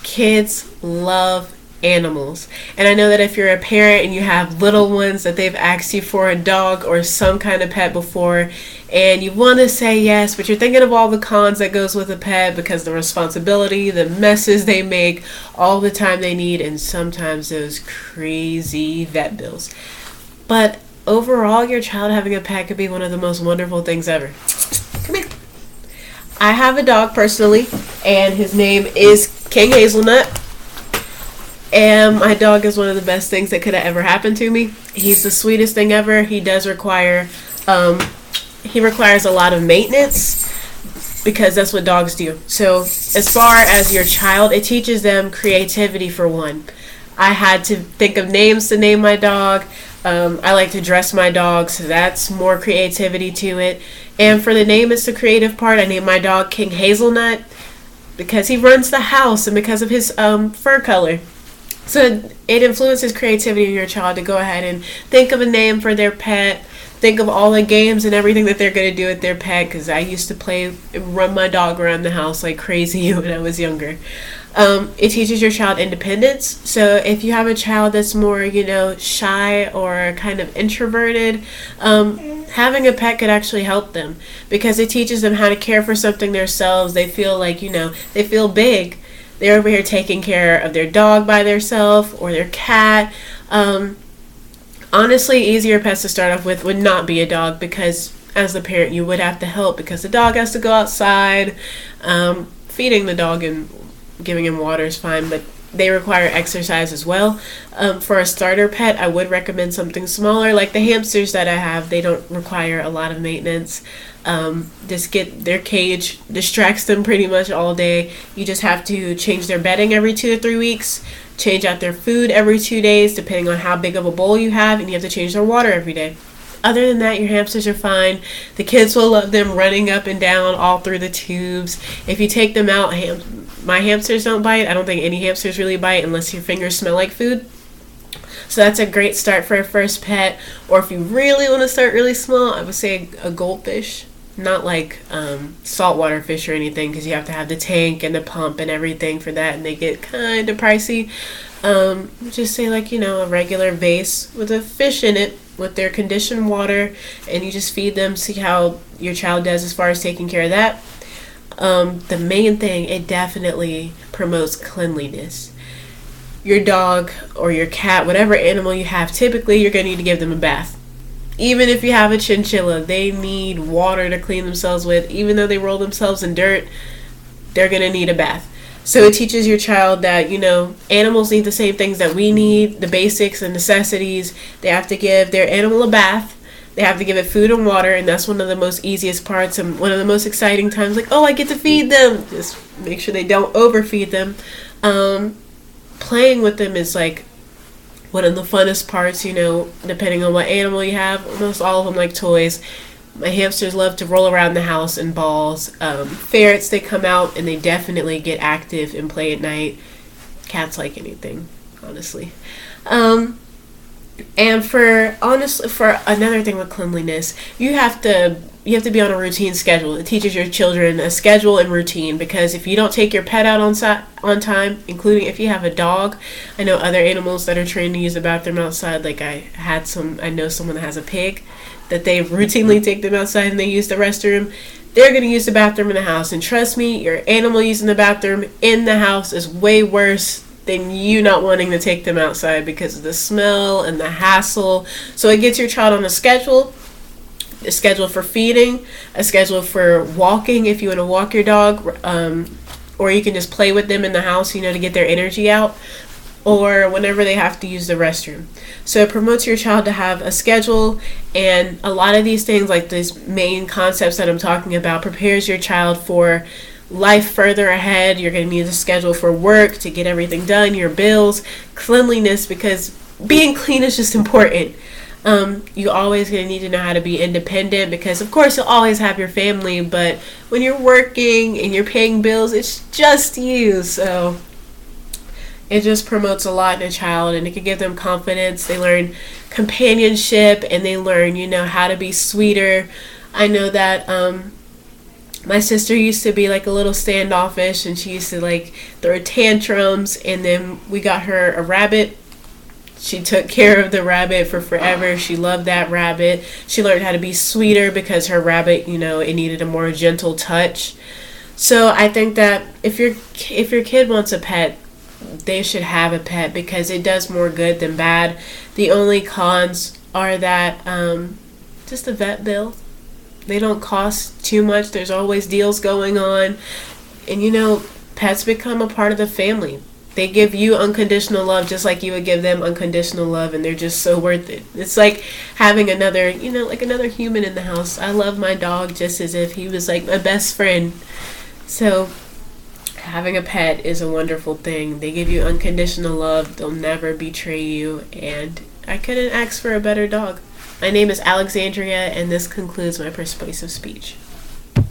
Kids love animals. And I know that if you're a parent and you have little ones that they've asked you for a dog or some kind of pet before, and you want to say yes, but you're thinking of all the cons that goes with a pet because the responsibility, the messes they make, all the time they need, and sometimes those crazy vet bills. But overall, your child having a pet could be one of the most wonderful things ever. Come here. I have a dog personally, and his name is King Hazelnut. And my dog is one of the best things that could have ever happened to me. He's the sweetest thing ever. He does require, he requires a lot of maintenance because that's what dogs do. So as far as your child, it teaches them creativity for one. I had to think of names to name my dog. I like to dress my dog, so that's more creativity to it. And for the name, it's the creative part. I named my dog King Hazelnut because he runs the house and because of his fur color. So it influences creativity in your child to go ahead and think of a name for their pet. Think of all the games and everything that they're going to do with their pet, because I used to play and run my dog around the house like crazy when I was younger. It teaches your child independence. So if you have a child that's more, shy or kind of introverted, having a pet could actually help them because it teaches them how to care for something themselves. They feel like, they feel big. They're over here taking care of their dog by themselves or their cat. Honestly, easier pets to start off with would not be a dog because as the parent you would have to help because the dog has to go outside. Feeding the dog and giving him water is fine, but they require exercise as well. For a starter pet, I would recommend something smaller like the hamsters that I have. They don't require a lot of maintenance. Just get their cage, distracts them pretty much all day. You just have to change their bedding every 2 to 3 weeks, change out their food every 2 days depending on how big of a bowl you have, and you have to change their water every day. Other than that, your hamsters are fine. The kids will love them running up and down all through the tubes. If you take them out, my hamsters don't bite. I don't think any hamsters really bite unless your fingers smell like food. So that's a great start for a first pet. Or if you really want to start really small, I would say a goldfish. Not like saltwater fish or anything because you have to have the tank and the pump and everything for that, and they get kind of pricey. Just say a regular vase with a fish in it with their conditioned water, and you just feed them, see how your child does as far as taking care of that. The main thing, it definitely promotes cleanliness. Your dog or your cat, whatever animal you have, typically you're going to need to give them a bath. Even if you have a chinchilla, they need water to clean themselves with. Even though they roll themselves in dirt, they're going to need a bath. So it teaches your child that, animals need the same things that we need, the basics and necessities. They have to give their animal a bath. They have to give it food and water, and that's one of the most easiest parts and one of the most exciting times. I get to feed them. Just make sure they don't overfeed them. Playing with them is one of the funnest parts, depending on what animal you have. Almost all of them like toys. My hamsters love to roll around the house in balls. Ferrets, they come out and they definitely get active and play at night. Cats like anything, honestly. And for another thing with cleanliness, you have to be on a routine schedule. It teaches your children a schedule and routine, because if you don't take your pet out on time, including if you have a dog, I know other animals that are trained to use the bathroom outside. I know someone that has a pig that they routinely take them outside and they use the restroom. They're going to use the bathroom in the house, and trust me, your animal using the bathroom in the house is way worse than you not wanting to take them outside because of the smell and the hassle. So it gets your child on a schedule for feeding, a schedule for walking if you want to walk your dog, or you can just play with them in the house, to get their energy out, or whenever they have to use the restroom. So it promotes your child to have a schedule, and a lot of these things, like these main concepts that I'm talking about, prepares your child for life further ahead. You're going to need a schedule for work to get everything done, your bills, cleanliness, because being clean is just important. You always going to need to know how to be independent, because of course you'll always have your family, but when you're working and you're paying bills, it's just you. So it just promotes a lot in a child, and it can give them confidence. They learn companionship, and they learn, how to be sweeter. I know that My sister used to be like a little standoffish, and she used to like throw tantrums, and then we got her a rabbit. She took care of the rabbit for forever. She loved that rabbit. She learned how to be sweeter because her rabbit, it needed a more gentle touch. So I think that if your kid wants a pet, they should have a pet because it does more good than bad. The only cons are that just a vet bill. They don't cost too much. There's always deals going on. And pets become a part of the family. They give you unconditional love just like you would give them unconditional love, and they're just so worth it. It's like having another, like another human in the house. I love my dog just as if he was like my best friend. So having a pet is a wonderful thing. They give you unconditional love. They'll never betray you, and I couldn't ask for a better dog. My name is Alexandria, and this concludes my persuasive speech.